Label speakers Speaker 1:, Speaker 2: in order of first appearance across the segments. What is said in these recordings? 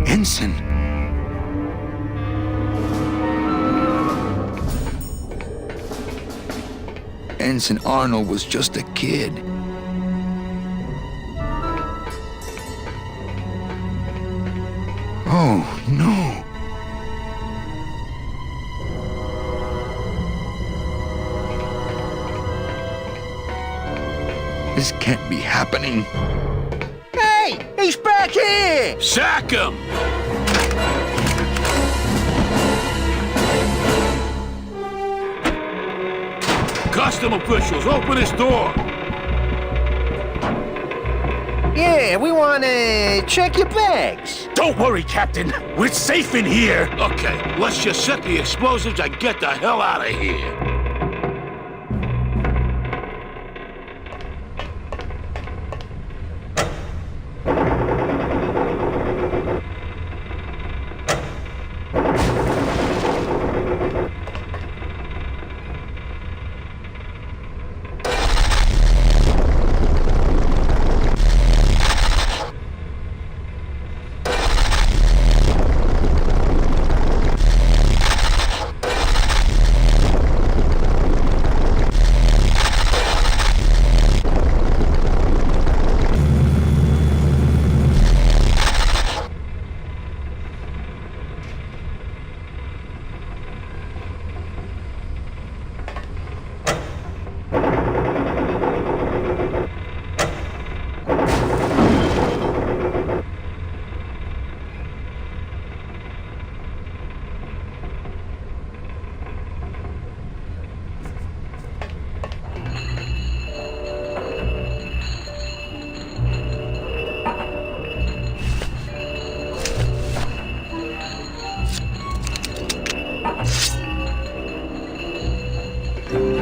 Speaker 1: Ensign. Ensign Arnold was just a kid. Oh, no. This can't be happening.
Speaker 2: Hey! He's back here!
Speaker 3: Sack him! Custom officials, open this door!
Speaker 2: Yeah, we want to check your bags.
Speaker 3: Don't worry, Captain. We're safe in here. Okay, let's just set the explosives and get the hell out of here.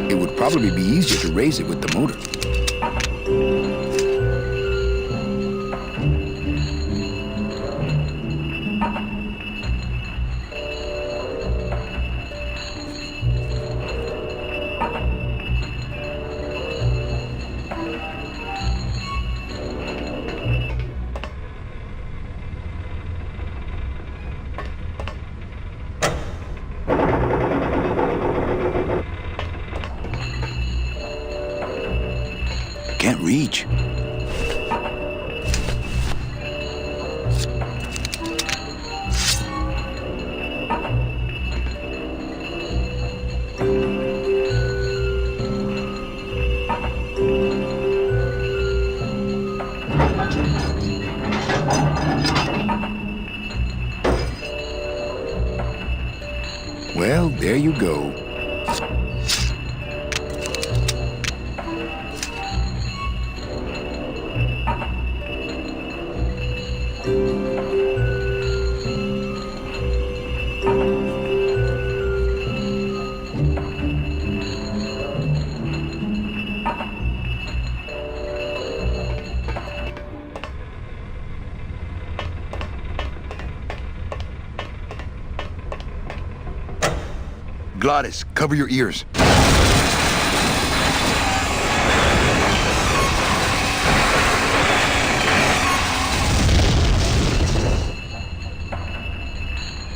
Speaker 1: It would probably be easier to raise it with the motor. Can't reach. Well, there you go. Glottis, cover your ears.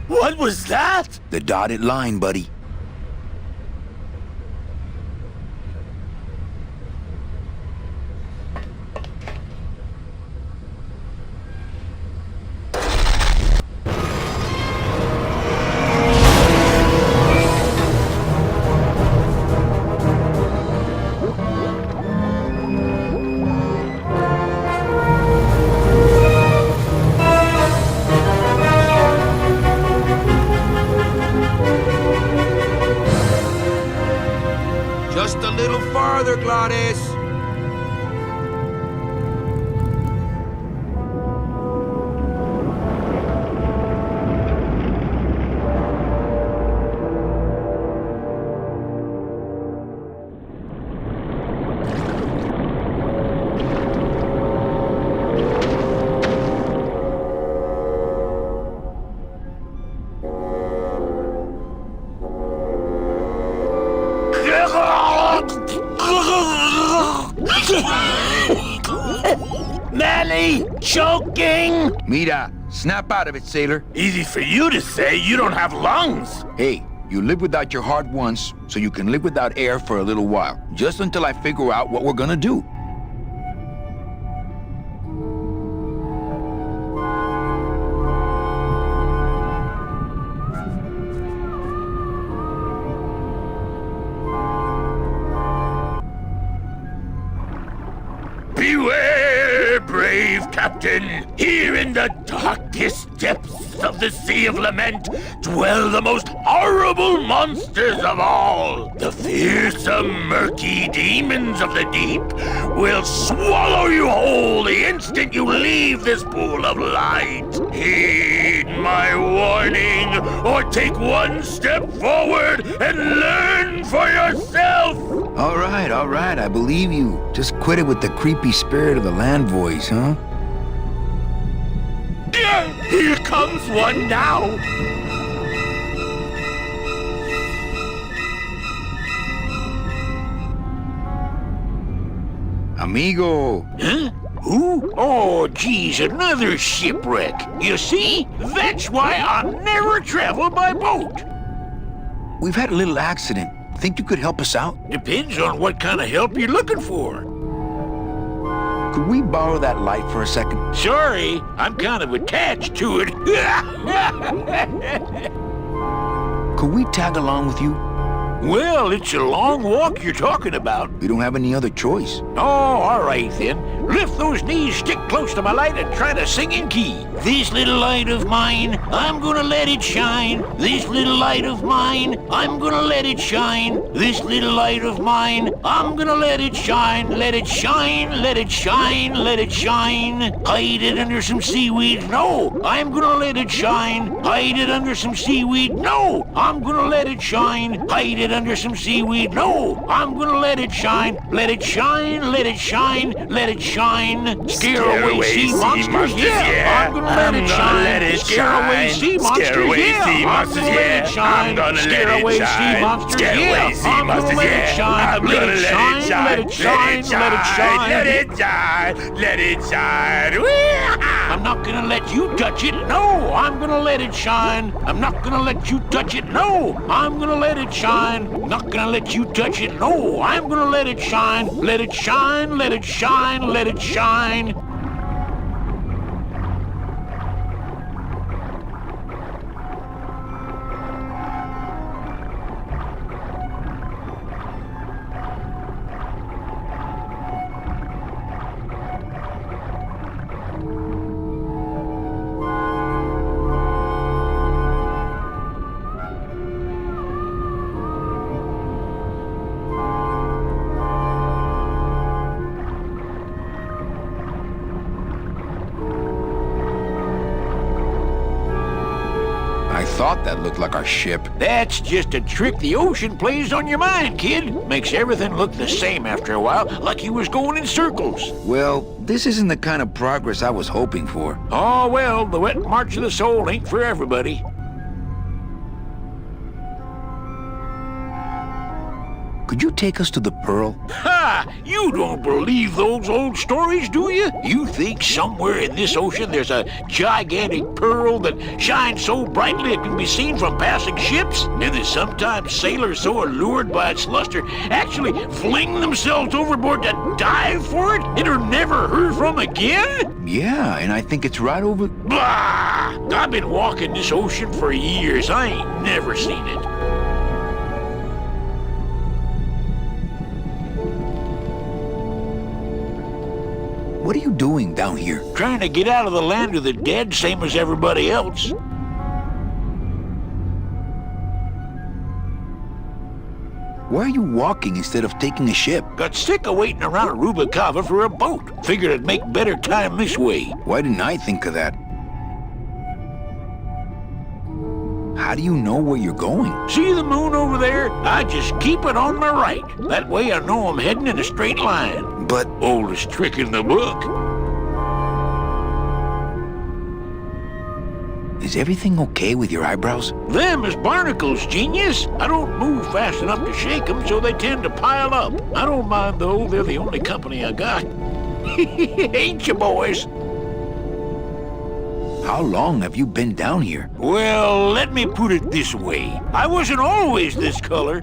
Speaker 3: What was that?
Speaker 1: The dotted line, buddy.
Speaker 3: belly choking?
Speaker 1: Mira, snap out of it, sailor.
Speaker 3: Easy for you to say, you don't have lungs.
Speaker 1: Hey, you live without your heart once, so you can live without air for a little while. Just until I figure out what we're gonna do.
Speaker 3: Beware, brave captain! Here in the darkest depths of the Sea of Lament dwell the most horrible monsters of all. The fearsome, murky demons of the deep will swallow you whole the instant you leave this pool of light. Heed my warning, or take one step forward and learn for yourself!
Speaker 1: All right, I believe you. Just quit it with the creepy spirit of the land voice, huh?
Speaker 3: Here comes one now!
Speaker 1: Amigo!
Speaker 3: Huh? Who? Oh, geez, another shipwreck. You see? That's why I'll never travel by boat.
Speaker 1: We've had a little accident. Think you could help us out?
Speaker 3: Depends on what kind of help you're looking for.
Speaker 1: Could we borrow that light for a second?
Speaker 3: Sorry, I'm kind of attached to it.
Speaker 1: Could we tag along with you?
Speaker 3: Well, it's a long walk you're talking about.
Speaker 1: We don't have any other choice.
Speaker 3: Oh, all right then. Lift those knees, stick close to my light, and try to sing in key. This little light of mine, I'm gonna let it shine. This little light of mine, I'm gonna let it shine. This little light of mine, I'm gonna let it shine. Let it shine, let it shine, let it shine. Hide it under some seaweed. No, I'm gonna let it shine. Hide it under some seaweed. No, I'm gonna let it shine. Hide it under some seaweed. No, I'm gonna let it shine. Let it shine, let it shine, let it shine. Scare away sea monsters. Yeah, I'm gonna let it shine. Scare away sea monsters. Yeah, I'm gonna let it shine. Scare away sea monsters. Yeah, I'm gonna let it shine. Let it shine, let it shine, let it shine.
Speaker 4: Let it shine, let it shine.
Speaker 3: I'm not gonna let you touch it. No, I'm gonna let it shine. I'm not gonna let you touch it. No, I'm gonna let it shine. Not gonna let you touch it. No, I'm gonna let it shine. Let it shine, let it shine, let it shine.
Speaker 1: I thought that looked like our ship.
Speaker 3: That's just a trick the ocean plays on your mind, kid. Makes everything look the same after a while, like you was going in circles.
Speaker 1: Well, this isn't the kind of progress I was hoping for.
Speaker 3: Oh, well, the wet march of the soul ain't for everybody.
Speaker 1: Could you take us to the Pearl?
Speaker 3: Ha! You don't believe those old stories, do you? You think somewhere in this ocean there's a gigantic pearl that shines so brightly it can be seen from passing ships? And that sometimes sailors so allured by its luster actually fling themselves overboard to dive for it and are never heard from again?
Speaker 1: Yeah, and I think it's right over...
Speaker 3: Blah! I've been walking this ocean for years. I ain't never seen it.
Speaker 1: What are you doing down here?
Speaker 3: Trying to get out of the land of the dead, same as everybody else.
Speaker 1: Why are you walking instead of taking a ship?
Speaker 3: Got sick of waiting around Rubicava for a boat. Figured I'd make better time this way.
Speaker 1: Why didn't I think of that? How do you know where you're going?
Speaker 3: See the moon over there? I just keep it on my right. That way I know I'm heading in a straight line.
Speaker 1: But...
Speaker 3: Oldest trick in the book.
Speaker 1: Is everything okay with your eyebrows?
Speaker 3: Them is barnacles, genius. I don't move fast enough to shake them, so they tend to pile up. I don't mind, though. They're the only company I got. Ain't you, boys?
Speaker 1: How long have you been down here?
Speaker 3: Well, let me put it this way. I wasn't always this color.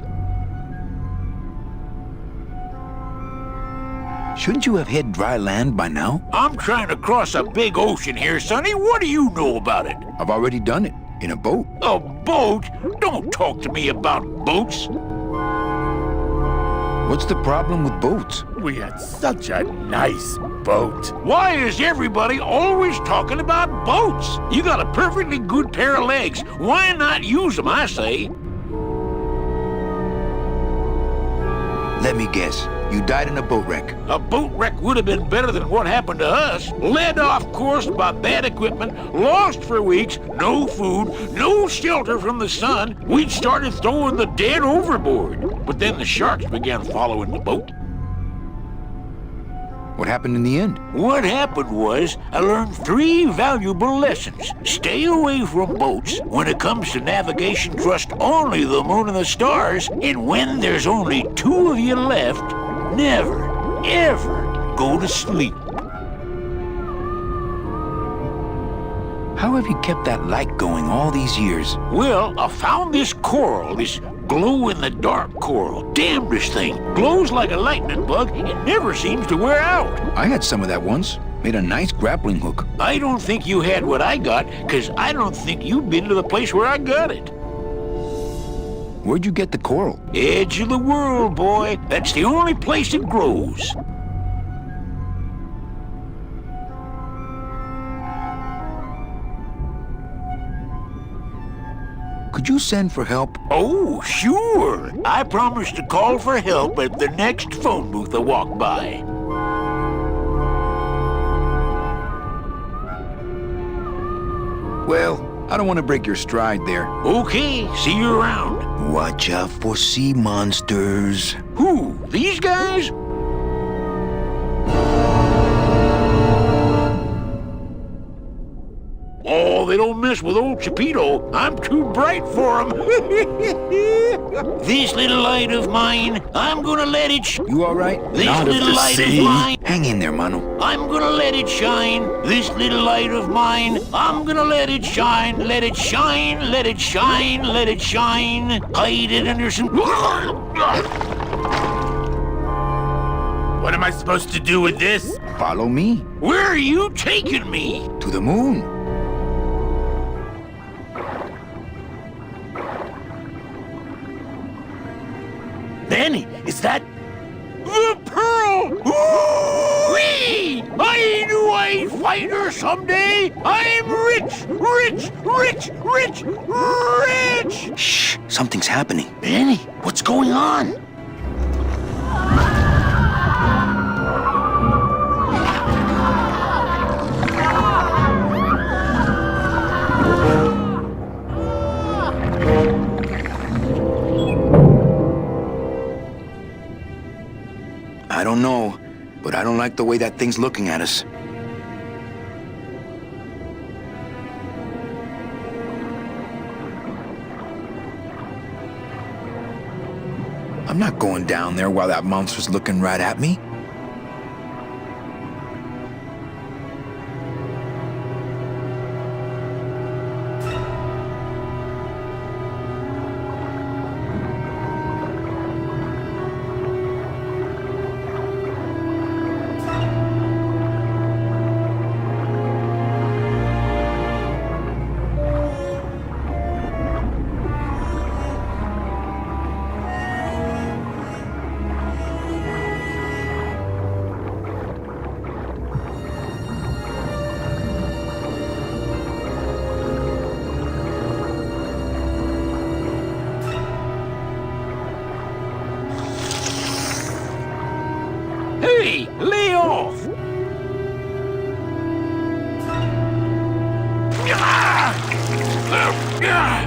Speaker 1: Shouldn't you have hit dry land by now?
Speaker 3: I'm trying to cross a big ocean here, Sonny. What do you know about it?
Speaker 1: I've already done it. In a boat.
Speaker 3: A boat? Don't talk to me about boats.
Speaker 1: What's the problem with boats?
Speaker 4: We had such a nice boat.
Speaker 3: Why is everybody always talking about boats? You got a perfectly good pair of legs. Why not use them, I say?
Speaker 1: Let me guess. You died in a boat wreck.
Speaker 3: A boat wreck would have been better than what happened to us. Led off course by bad equipment, lost for weeks, no food, no shelter from the sun. We'd started throwing the dead overboard. But then the sharks began following the boat.
Speaker 1: What happened in the end?
Speaker 3: What happened was, I learned 3 valuable lessons. Stay away from boats. When it comes to navigation, trust only the moon and the stars. And when there's only 2 of you left, never, ever go to sleep.
Speaker 1: How have you kept that light going all these years?
Speaker 3: Well, I found this coral, this glow-in-the-dark coral. Damnedest thing. Glows like a lightning bug and never seems to wear out.
Speaker 1: I had some of that once. Made a nice grappling hook.
Speaker 3: I don't think you had what I got, because I don't think you've been to the place where I got it.
Speaker 1: Where'd you get the coral?
Speaker 3: Edge of the world, boy. That's the only place it grows.
Speaker 1: Could you send for help?
Speaker 3: Oh, sure. I promise to call for help at the next phone booth I walk by.
Speaker 1: Well, I don't want to break your stride there.
Speaker 3: Okay, see you around.
Speaker 1: Watch out for sea monsters.
Speaker 3: Who? These guys? Oh, they don't mess with old Chipito. I'm too bright for them. This little light of mine, I'm gonna let it
Speaker 1: You all right?
Speaker 3: This
Speaker 4: Not if
Speaker 3: little
Speaker 4: the
Speaker 3: light
Speaker 4: sea-
Speaker 3: of mine,
Speaker 1: Hang in there, Mano.
Speaker 3: I'm gonna let it shine. This little light of mine, I'm gonna let it shine. Let it shine, let it shine, let it shine. Hide it under some...
Speaker 4: What am I supposed to do with this?
Speaker 1: Follow me.
Speaker 3: Where are you taking me?
Speaker 1: To the moon.
Speaker 4: Danny, is that...
Speaker 3: The pearl! Whee! I knew I'd find her someday! I'm rich! Rich! Rich! Rich! Rich!
Speaker 1: Shh, something's happening.
Speaker 3: Danny, what's going on?
Speaker 1: I don't know, but I don't like the way that thing's looking at us. I'm not going down there while that monster's looking right at me.
Speaker 3: Hey, lay off!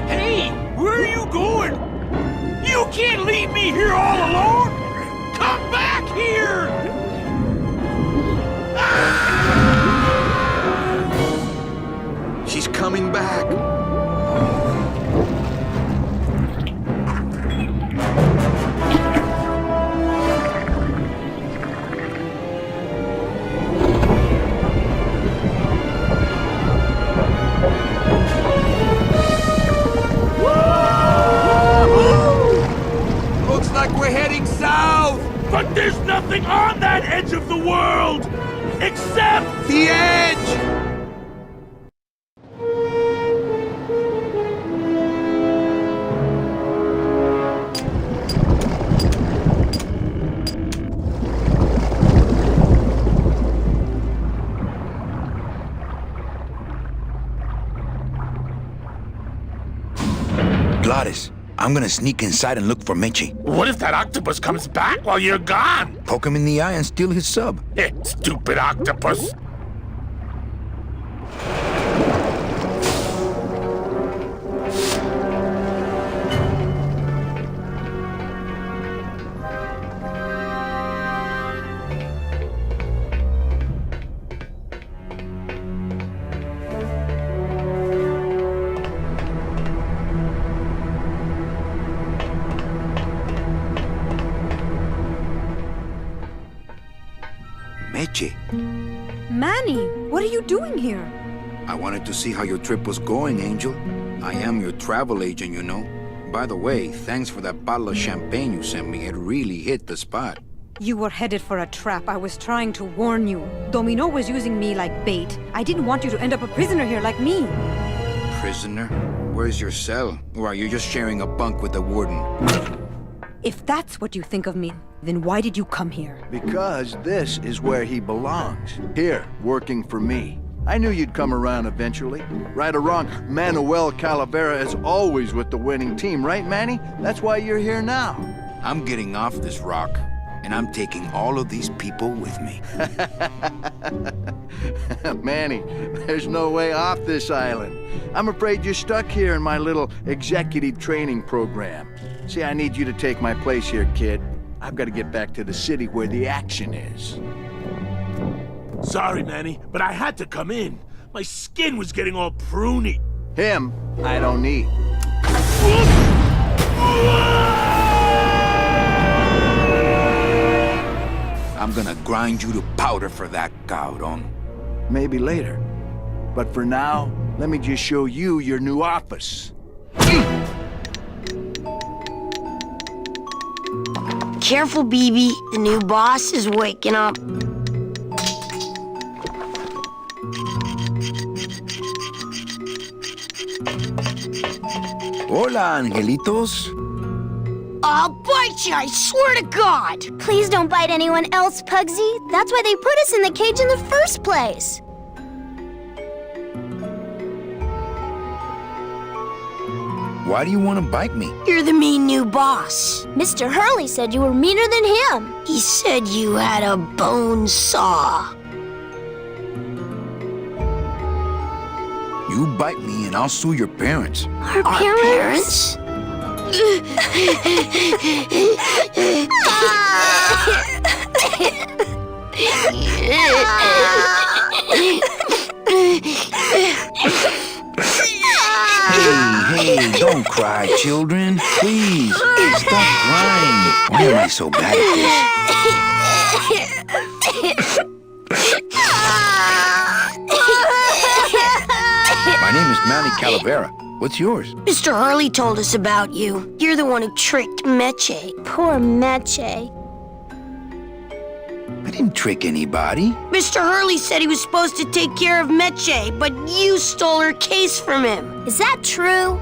Speaker 3: Hey, where are you going? You can't leave me here all alone! Come back here!
Speaker 1: She's coming back.
Speaker 4: the edge!
Speaker 1: Gladys, I'm gonna sneak inside and look for Meche.
Speaker 4: What if that octopus comes back while you're gone?
Speaker 1: Poke him in the eye and steal his sub.
Speaker 4: Stupid octopus.
Speaker 1: Meche,
Speaker 5: Manny, what are you doing here?
Speaker 1: I wanted to see how your trip was going, Angel. I am your travel agent, you know. By the way, thanks for that bottle of champagne you sent me. It really hit the spot.
Speaker 5: You were headed for a trap. I was trying to warn you. Domino was using me like bait. I didn't want you to end up a prisoner here like me.
Speaker 1: Prisoner? Where's your cell? Or are you just sharing a bunk with the warden?
Speaker 5: If that's what you think of me, then why did you come here?
Speaker 6: Because this is where he belongs. Here, working for me. I knew you'd come around eventually. Right or wrong, Manuel Calavera is always with the winning team, right, Manny? That's why you're here now.
Speaker 1: I'm getting off this rock, and I'm taking all of these people with me.
Speaker 6: Manny, there's no way off this island. I'm afraid you're stuck here in my little executive training program. See, I need you to take my place here, kid. I've got to get back to the city where the action is.
Speaker 4: Sorry, Manny, but I had to come in. My skin was getting all pruny.
Speaker 6: Him, I don't need.
Speaker 1: I'm gonna grind you to powder for that, cabrón.
Speaker 6: Maybe later. But for now, let me just show you your new office.
Speaker 7: Careful, BB. The new boss is waking up.
Speaker 1: Hola, angelitos.
Speaker 7: I'll bite you, I swear to God!
Speaker 8: Please don't bite anyone else, Pugsy. That's why they put us in the cage in the first place.
Speaker 1: Why do you want to bite me?
Speaker 7: You're the mean new boss.
Speaker 8: Mr. Hurley said you were meaner than him.
Speaker 7: He said you had a bone saw.
Speaker 1: You bite me and I'll sue your parents.
Speaker 8: Our
Speaker 7: Our parents?
Speaker 1: Hey, don't cry, children. Please, stop crying. Why am I so bad at this? My name is Manny Calavera. What's yours?
Speaker 7: Mr. Hurley told us about you. You're the one who tricked Meche.
Speaker 8: Poor Meche.
Speaker 1: I didn't trick anybody.
Speaker 7: Mr. Hurley said he was supposed to take care of Meche, but you stole her case from him.
Speaker 8: Is that true?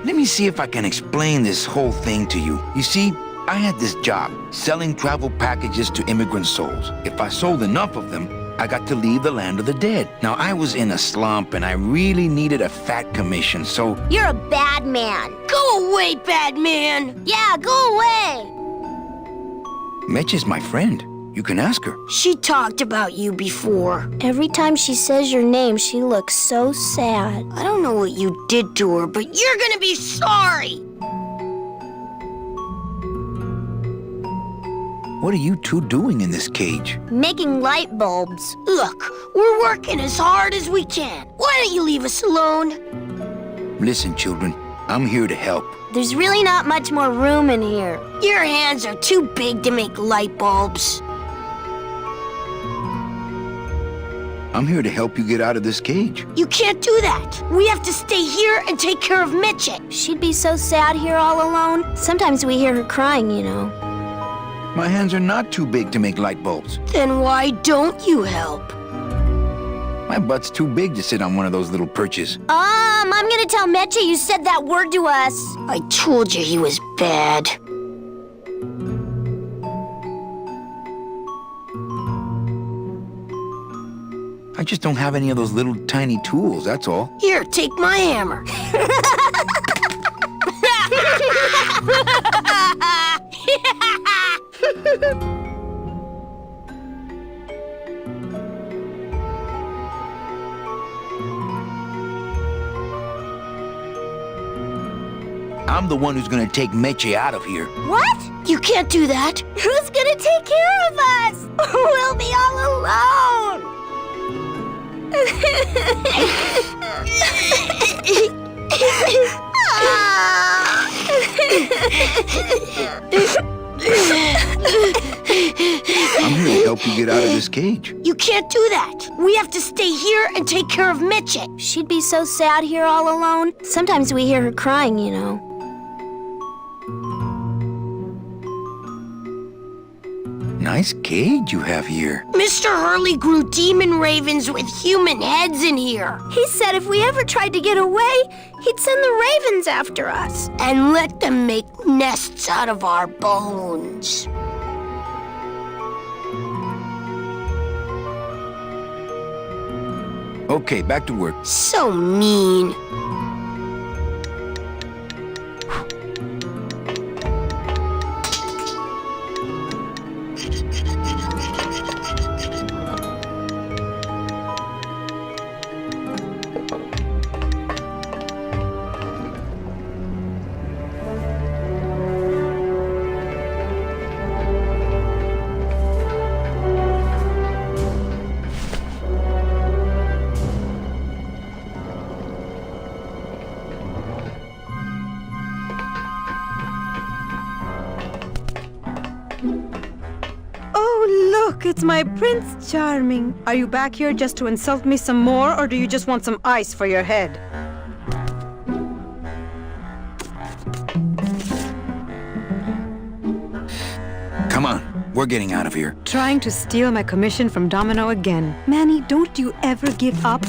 Speaker 1: Let me see if I can explain this whole thing to you. You see, I had this job, selling travel packages to immigrant souls. If I sold enough of them, I got to leave the land of the dead. Now, I was in a slump and I really needed a fat commission, so...
Speaker 8: You're a bad man.
Speaker 7: Go away, bad man!
Speaker 8: Yeah, go away.
Speaker 1: Meche's my friend. You can ask her.
Speaker 7: She talked about you before.
Speaker 8: Every time she says your name, she looks so sad.
Speaker 7: I don't know what you did to her, but you're gonna be sorry!
Speaker 1: What are you two doing in this cage?
Speaker 8: Making light bulbs.
Speaker 7: Look, we're working as hard as we can. Why don't you leave us alone?
Speaker 1: Listen, children, I'm here to help.
Speaker 8: There's really not much more room in here.
Speaker 7: Your hands are too big to make light bulbs.
Speaker 1: I'm here to help you get out of this cage.
Speaker 7: You can't do that. We have to stay here and take care of Meche.
Speaker 8: She'd be so sad here all alone. Sometimes we hear her crying, you know.
Speaker 1: My hands are not too big to make light bulbs.
Speaker 7: Then why don't you help?
Speaker 1: My butt's too big to sit on one of those little perches.
Speaker 8: I'm gonna tell Meche you said that word to us.
Speaker 7: I told you he was bad.
Speaker 1: I just don't have any of those little tiny tools, that's all.
Speaker 7: Here, take my hammer.
Speaker 1: I'm the one who's gonna take Meche out of here.
Speaker 8: What?
Speaker 7: You can't do that.
Speaker 8: Who's gonna take care of us? We'll be all alone.
Speaker 1: I'm here to help you get out of this cage.
Speaker 7: You can't do that. We have to stay here and take care of Meche.
Speaker 8: She'd be so sad here all alone. Sometimes we hear her crying, you know.
Speaker 1: Nice cage you have here.
Speaker 7: Mr. Hurley grew demon ravens with human heads in here.
Speaker 8: He said if we ever tried to get away, he'd send the ravens after us.
Speaker 7: And let them make nests out of our bones.
Speaker 1: Okay, back to work.
Speaker 7: So mean.
Speaker 5: Look, it's my Prince Charming. Are you back here just to insult me some more, or do you just want some ice for your head?
Speaker 1: Come on, we're getting out of here.
Speaker 5: Trying to steal my commission from Domino again. Manny, don't you ever give up?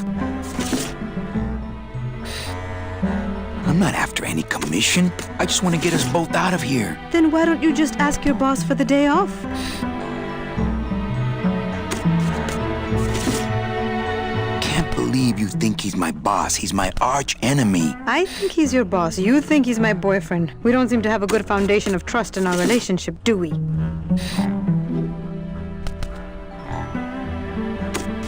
Speaker 1: I'm not after any commission. I just want to get us both out of here.
Speaker 5: Then why don't you just ask your boss for the day off?
Speaker 1: Can't believe you think he's my boss. He's my arch enemy.
Speaker 5: I think he's your boss. You think he's my boyfriend. We don't seem to have a good foundation of trust in our relationship, do we?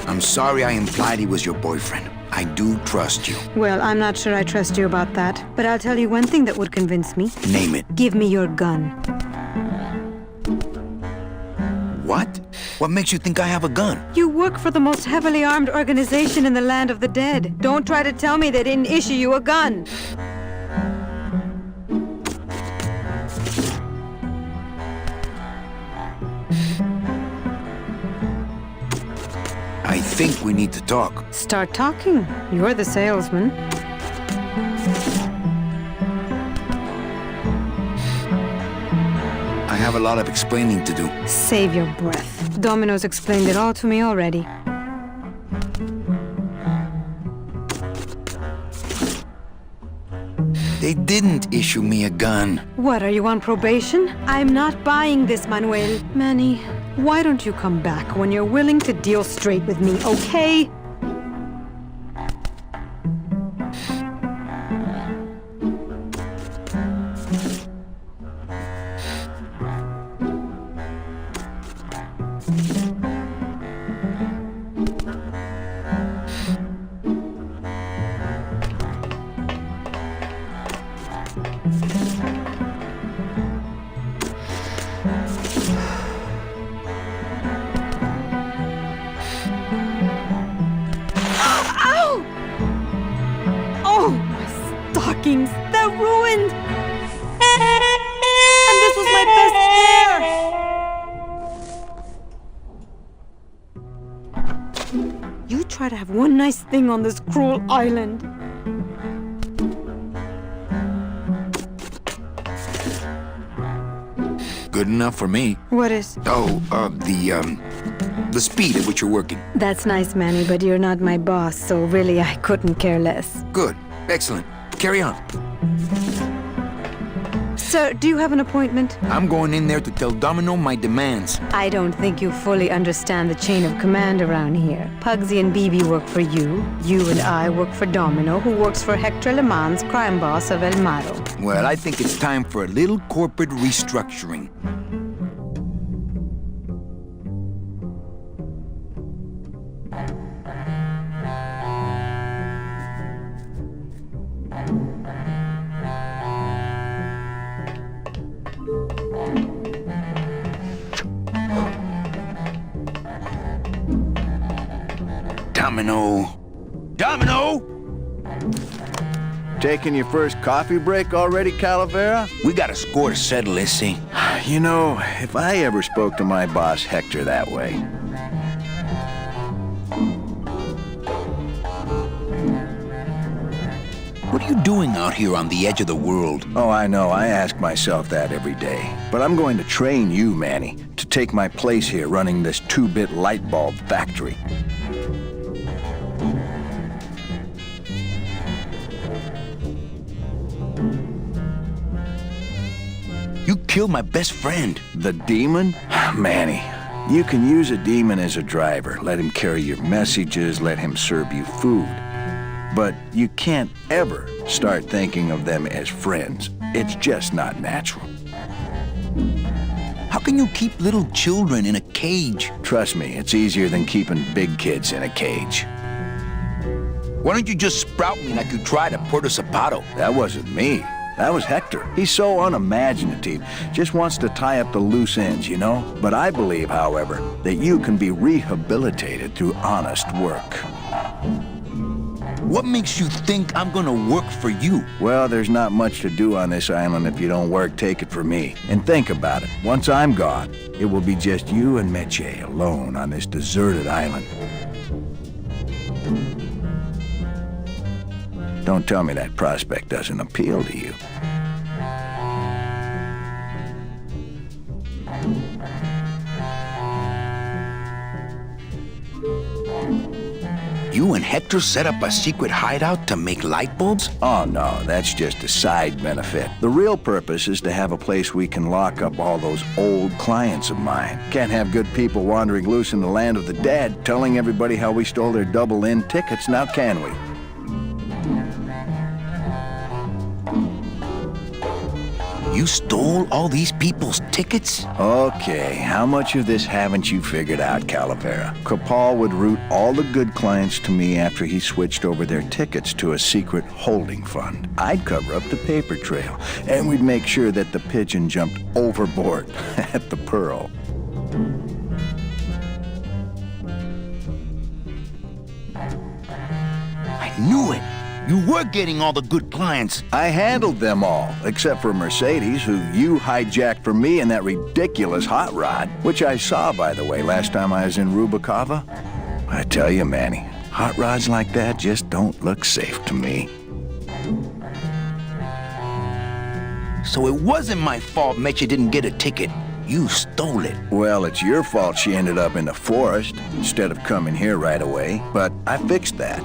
Speaker 1: I'm sorry I implied he was your boyfriend. I do trust you.
Speaker 5: Well, I'm not sure I trust you about that. But I'll tell you one thing that would convince me.
Speaker 1: Name it.
Speaker 5: Give me your gun.
Speaker 1: What? What makes you think I have a gun?
Speaker 5: You work for the most heavily armed organization in the land of the dead. Don't try to tell me they didn't issue you a gun.
Speaker 1: I think we need to talk.
Speaker 5: Start talking. You're the salesman.
Speaker 1: I have a lot of explaining to do.
Speaker 5: Save your breath. Domino's explained it all to me already.
Speaker 1: They didn't issue me a gun.
Speaker 5: What, are you on probation? I'm not buying this, Manuel. Manny, why don't you come back when you're willing to deal straight with me, okay? They're ruined! And this was my best pair! You try to have one nice thing on this cruel island.
Speaker 1: Good enough for me.
Speaker 5: What is?
Speaker 1: The speed at which you're working.
Speaker 5: That's nice, Manny, but you're not my boss, so really I couldn't care less.
Speaker 1: Good. Excellent. Carry on.
Speaker 5: Sir, do you have an appointment?
Speaker 1: I'm going in there to tell Domino my demands.
Speaker 5: I don't think you fully understand the chain of command around here. Pugsy and BB work for you. You and I work for Domino, who works for Hector Le Mans, crime boss of El Maro.
Speaker 1: Well, I think it's time for a little corporate restructuring. Domino!
Speaker 6: Taking your first coffee break already, Calavera?
Speaker 1: We got a score to settle, let's see.
Speaker 6: You know, if I ever spoke to my boss Hector that way...
Speaker 1: What are you doing out here on the edge of the world?
Speaker 6: Oh, I know, I ask myself that every day. But I'm going to train you, Manny, to take my place here running this 2-bit light bulb factory.
Speaker 1: You killed my best friend.
Speaker 6: The demon? Manny, you can use a demon as a driver. Let him carry your messages, let him serve you food. But you can't ever start thinking of them as friends. It's just not natural.
Speaker 1: How can you keep little children in a cage?
Speaker 6: Trust me, it's easier than keeping big kids in a cage.
Speaker 1: Why don't you just sprout me like you tried at Puerto Zapato?
Speaker 6: That wasn't me. That was Hector. He's so unimaginative. Just wants to tie up the loose ends, you know? But I believe, however, that you can be rehabilitated through honest work.
Speaker 1: What makes you think I'm gonna work for you?
Speaker 6: Well, there's not much to do on this island if you don't work, take it from me. And think about it. Once I'm gone, it will be just you and Meche alone on this deserted island. Don't tell me that prospect doesn't appeal to you.
Speaker 1: You and Hector set up a secret hideout to make light bulbs?
Speaker 6: Oh, no, that's just a side benefit. The real purpose is to have a place we can lock up all those old clients of mine. Can't have good people wandering loose in the land of the dead, telling everybody how we stole their double-in tickets, now can we?
Speaker 1: You stole all these people's tickets?
Speaker 6: Okay, how much of this haven't you figured out, Calavera? Capal would route all the good clients to me after he switched over their tickets to a secret holding fund. I'd cover up the paper trail, and we'd make sure that the pigeon jumped overboard at the Pearl.
Speaker 1: I knew it! You were getting all the good clients.
Speaker 6: I handled them all, except for Mercedes, who you hijacked from me in that ridiculous hot rod, which I saw, by the way, last time I was in Rubacava. I tell you, Manny, hot rods like that just don't look safe to me.
Speaker 1: So it wasn't my fault Meche didn't get a ticket. You stole it.
Speaker 6: Well, it's your fault she ended up in the forest instead of coming here right away, but I fixed that.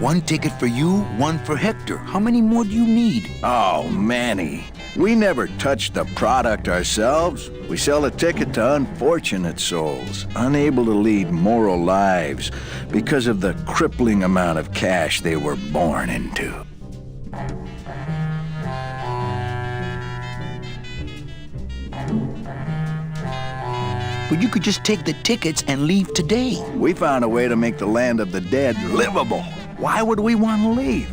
Speaker 1: One ticket for you, one for Hector. How many more do you need?
Speaker 6: Oh, Manny, we never touch the product ourselves. We sell a ticket to unfortunate souls, unable to lead moral lives because of the crippling amount of cash they were born into.
Speaker 1: But you could just take the tickets and leave today.
Speaker 6: We found a way to make the land of the dead livable. Why would we want to leave?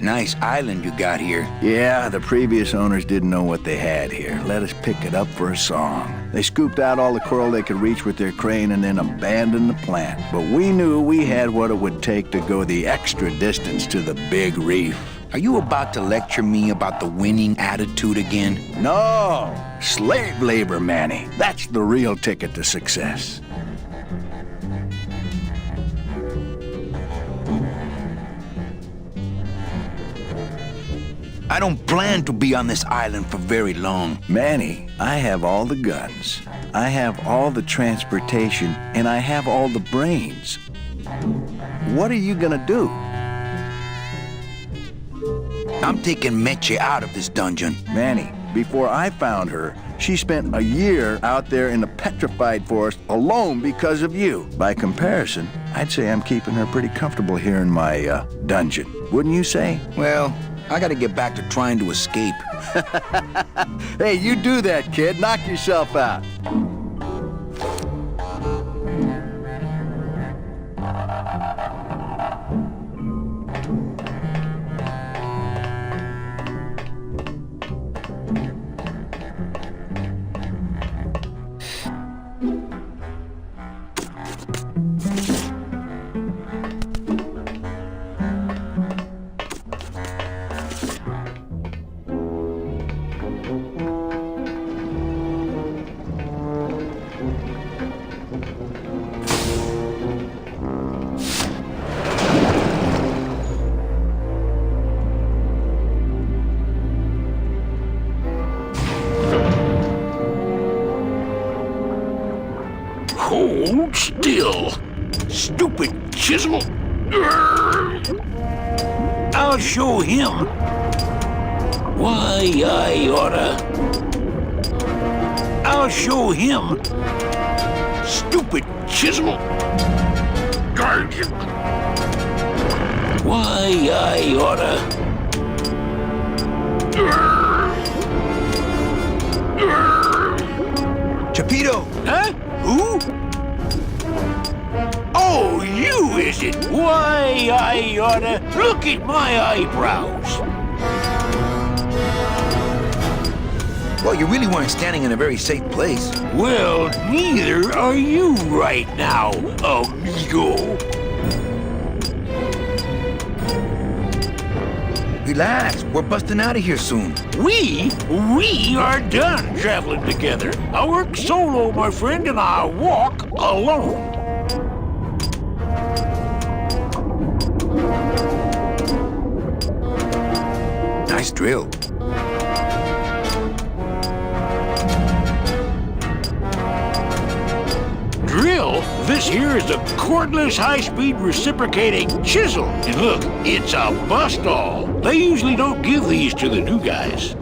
Speaker 1: Nice island you got here.
Speaker 6: Yeah, the previous owners didn't know what they had here. Let us pick it up for a song. They scooped out all the coral they could reach with their crane and then abandoned the plant. But we knew we had what it would take to go the extra distance to the big reef.
Speaker 1: Are you about to lecture me about the winning attitude again?
Speaker 6: No! Slave labor, Manny. That's the real ticket to success.
Speaker 1: I don't plan to be on this island for very long.
Speaker 6: Manny, I have all the guns, I have all the transportation, and I have all the brains. What are you gonna do?
Speaker 1: I'm taking Meche out of this dungeon.
Speaker 6: Manny, before I found her, she spent a year out there in the petrified forest alone because of you. By comparison, I'd say I'm keeping her pretty comfortable here in my dungeon. Wouldn't you say?
Speaker 1: Well, I gotta get back to trying to escape.
Speaker 6: Hey, you do that, kid. Knock yourself out.
Speaker 3: Hold still, stupid chisel. I'll show him why I oughta. I'll show him, stupid chisel. Why I oughta.
Speaker 1: Chapito!
Speaker 3: Huh? Who? Oh, you, is it? Why, I oughta look at my eyebrows.
Speaker 1: Well, you really weren't standing in a very safe place.
Speaker 3: Well, neither are you right now, amigo.
Speaker 1: Relax, we're busting out of here soon.
Speaker 3: We are done traveling together. I work solo, my friend, and I walk alone.
Speaker 1: Nice drill.
Speaker 3: Drill? This here is a cordless, high-speed reciprocating chisel. And look, it's a bust-all. They usually don't give these to the new guys.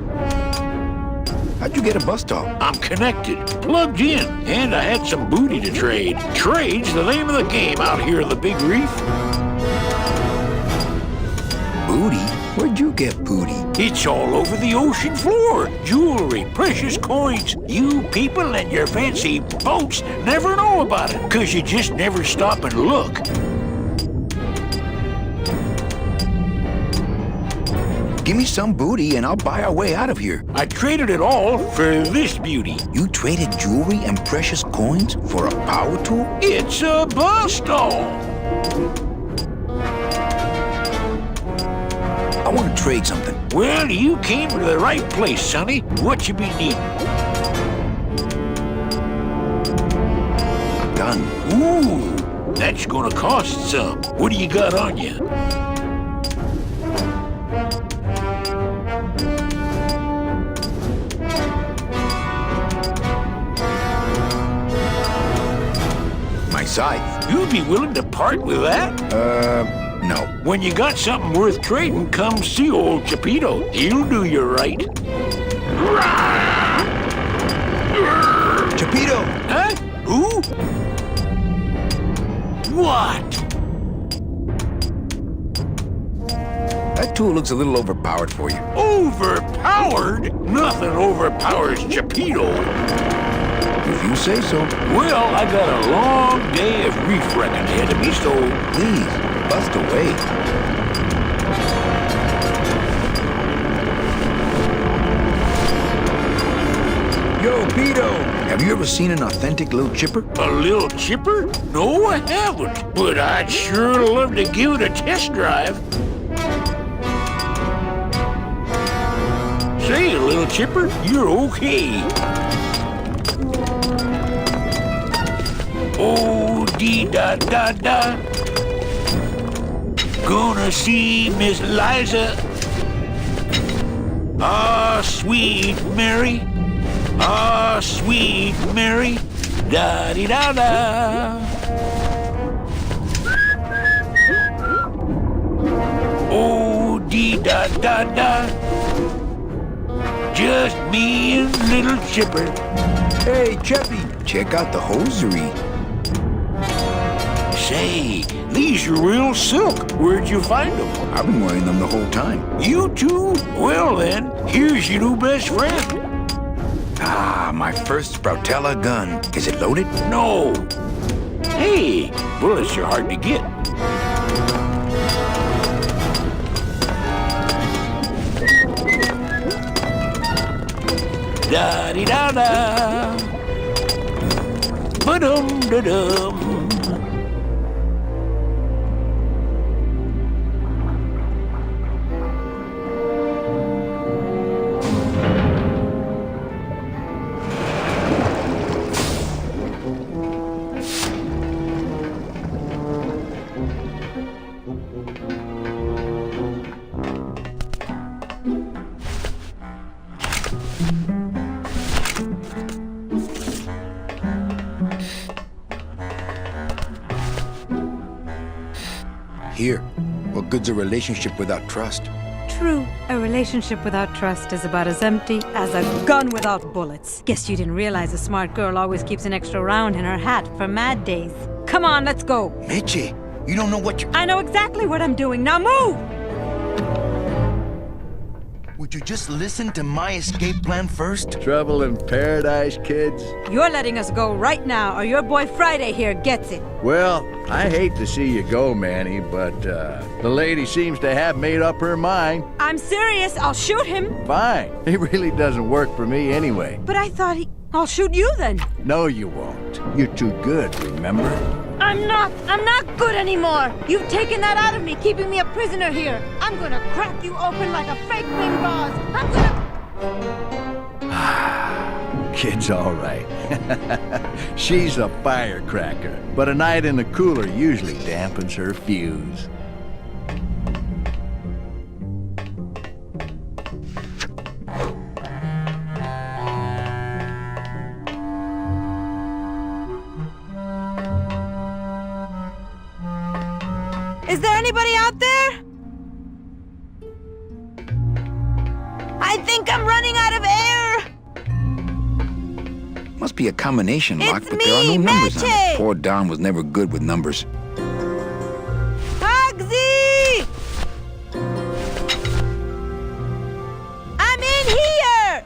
Speaker 1: How'd you get a bus stop?
Speaker 3: I'm connected, plugged in, and I had some booty to trade. Trade's the name of the game out here in the Big Reef.
Speaker 1: Booty? Where'd you get booty?
Speaker 3: It's all over the ocean floor. Jewelry, precious coins. You people and your fancy boats never know about it, 'cause you just never stop and look.
Speaker 1: Give me some booty and I'll buy our way out of here.
Speaker 3: I traded it all for this beauty.
Speaker 1: You traded jewelry and precious coins for a power tool?
Speaker 3: It's a bust-all.
Speaker 1: I want to trade something.
Speaker 3: Well, you came to the right place, sonny. What you be needing?
Speaker 1: A gun.
Speaker 3: Ooh, that's gonna cost some. What do you got on you?
Speaker 1: My scythe.
Speaker 3: You'd be willing to part with that?
Speaker 1: No.
Speaker 3: When you got something worth trading, come see old Chapito. He'll do you right.
Speaker 1: Chapito!
Speaker 3: Huh? Who? What?
Speaker 1: That tool looks a little overpowered for you.
Speaker 3: Overpowered? Nothing overpowers Chapito.
Speaker 1: If you say so.
Speaker 3: Well, I got a long day of reef wrecking ahead of me, so...
Speaker 1: Please, bust away. Yo, Pito! Have you ever seen an authentic little chipper?
Speaker 3: A little chipper? No, I haven't. But I'd sure love to give it a test drive. Say, little chipper, you're okay. Oh, dee-da-da-da. Gonna see Miss Liza. Ah, sweet Mary. Ah, sweet Mary. Da-dee-da-da. Oh, dee-da-da-da. Just me and little Chipper.
Speaker 1: Hey, Cheppy, check out the hosiery.
Speaker 3: Say, these are real silk. Where'd you find them?
Speaker 1: I've been wearing them the whole time.
Speaker 3: You too? Well then, here's your new best friend.
Speaker 1: Ah, my first Sproutella gun. Is it loaded?
Speaker 3: No. Hey, bullets are hard to get. Da-dee-da-da. Ba-dum-da-dum.
Speaker 1: Here. What good's a relationship without trust?
Speaker 5: True, a relationship without trust is about as empty as a gun without bullets. Guess you didn't realize a smart girl always keeps an extra round in her hat for mad days. Come on, let's go.
Speaker 1: Mitchie, you don't know what you...
Speaker 5: I know exactly what I'm doing. Now move!
Speaker 1: Would you just listen to my escape plan first?
Speaker 6: Trouble in paradise, kids?
Speaker 5: You're letting us go right now, or your boy Friday here gets it.
Speaker 6: Well, I hate to see you go, Manny, but the lady seems to have made up her mind.
Speaker 5: I'm serious. I'll shoot him.
Speaker 6: Fine. It really doesn't work for me anyway.
Speaker 5: But I thought I'll shoot you then.
Speaker 6: No, you won't. You're too good, remember?
Speaker 5: I'm not good anymore. You've taken that out of me, keeping me a prisoner here. I'm gonna crack you open like a fake wing vase. I'm gonna...
Speaker 6: Kid's all right. She's a firecracker, but a night in the cooler usually dampens her fuse.
Speaker 5: Is there anybody out there? I think I'm running out of air.
Speaker 1: Must be a combination lock,
Speaker 5: It's
Speaker 1: but there are no
Speaker 5: me,
Speaker 1: numbers on
Speaker 5: Mitchie!
Speaker 1: it. Poor Don was never good with numbers.
Speaker 5: Pugsy! I'm in here!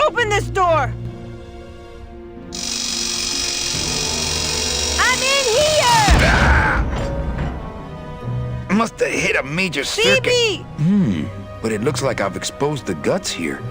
Speaker 5: Open this door! I'm in here!
Speaker 1: Must have hit a major circuit.
Speaker 5: BB!
Speaker 1: But it looks like I've exposed the guts here.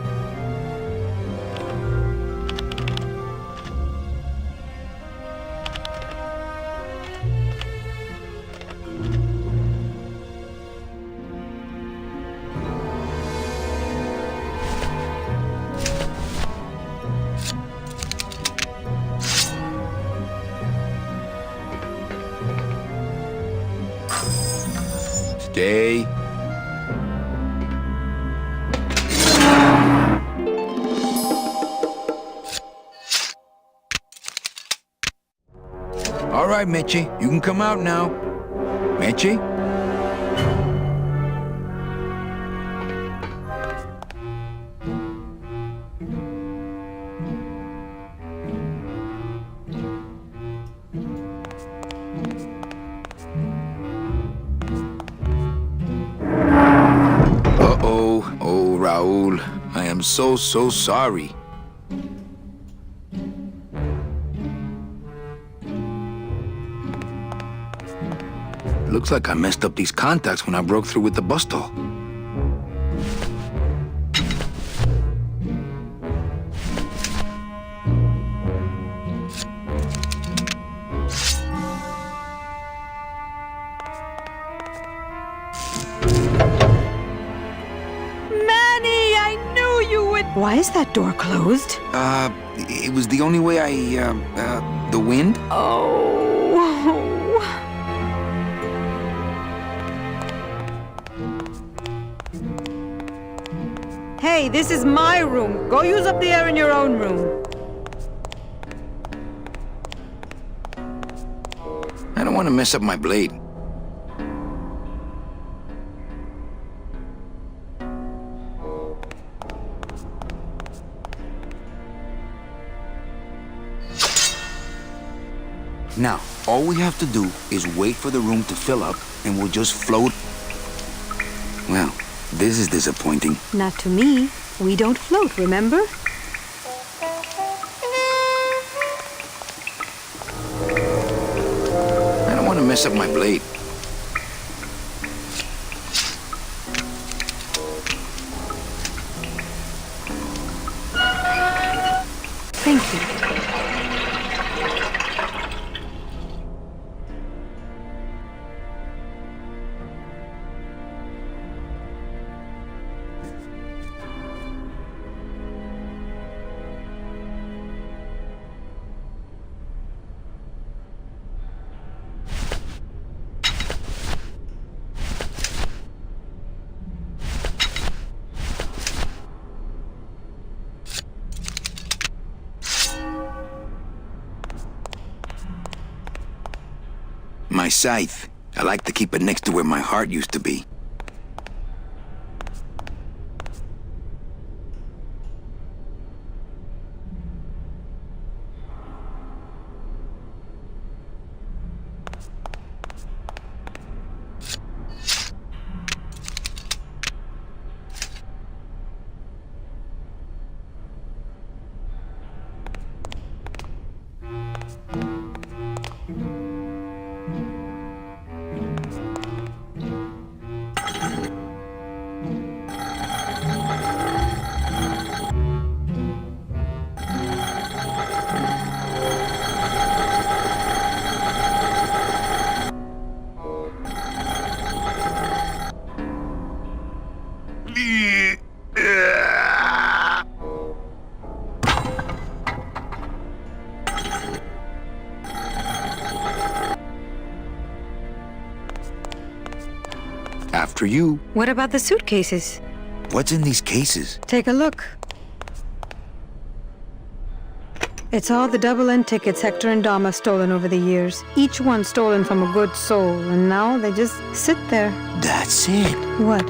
Speaker 1: Stay. All right, Mitchie, you can come out now. Mitchie? Uh-oh. Oh, Raul. I am so sorry. Looks like I messed up these contacts when I broke through with the bus stall.
Speaker 5: Manny, I knew you would... Why is that door closed?
Speaker 1: It was the only way the wind?
Speaker 5: Oh... Hey, this is my room. Go use up the air in your own room.
Speaker 1: I don't want to mess up my blade. Now, all we have to do is wait for the room to fill up, and we'll just float. Well, this is disappointing.
Speaker 5: Not to me. We don't float, remember?
Speaker 1: I don't want to mess up my blade.
Speaker 5: Thank you.
Speaker 1: My scythe. I like to keep it next to where my heart used to be. After you.
Speaker 5: What about the suitcases?
Speaker 1: What's in these cases?
Speaker 5: Take a look. It's all the double-end tickets Hector and Dom have stolen over the years. Each one stolen from a good soul, and now they just sit there.
Speaker 1: That's it.
Speaker 5: What?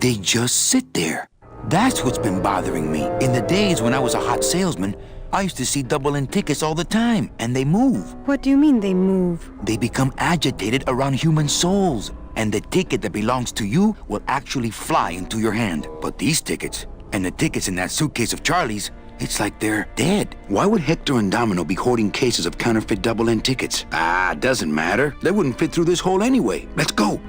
Speaker 1: They just sit there. That's what's been bothering me. In the days when I was a hot salesman, I used to see double-end tickets all the time, and they move.
Speaker 5: What do you mean they move?
Speaker 1: They become agitated around human souls, and the ticket that belongs to you will actually fly into your hand. But these tickets, and the tickets in that suitcase of Charlie's, it's like they're dead. Why would Hector and Domino be hoarding cases of counterfeit double-end tickets? Doesn't matter. They wouldn't fit through this hole anyway. Let's go.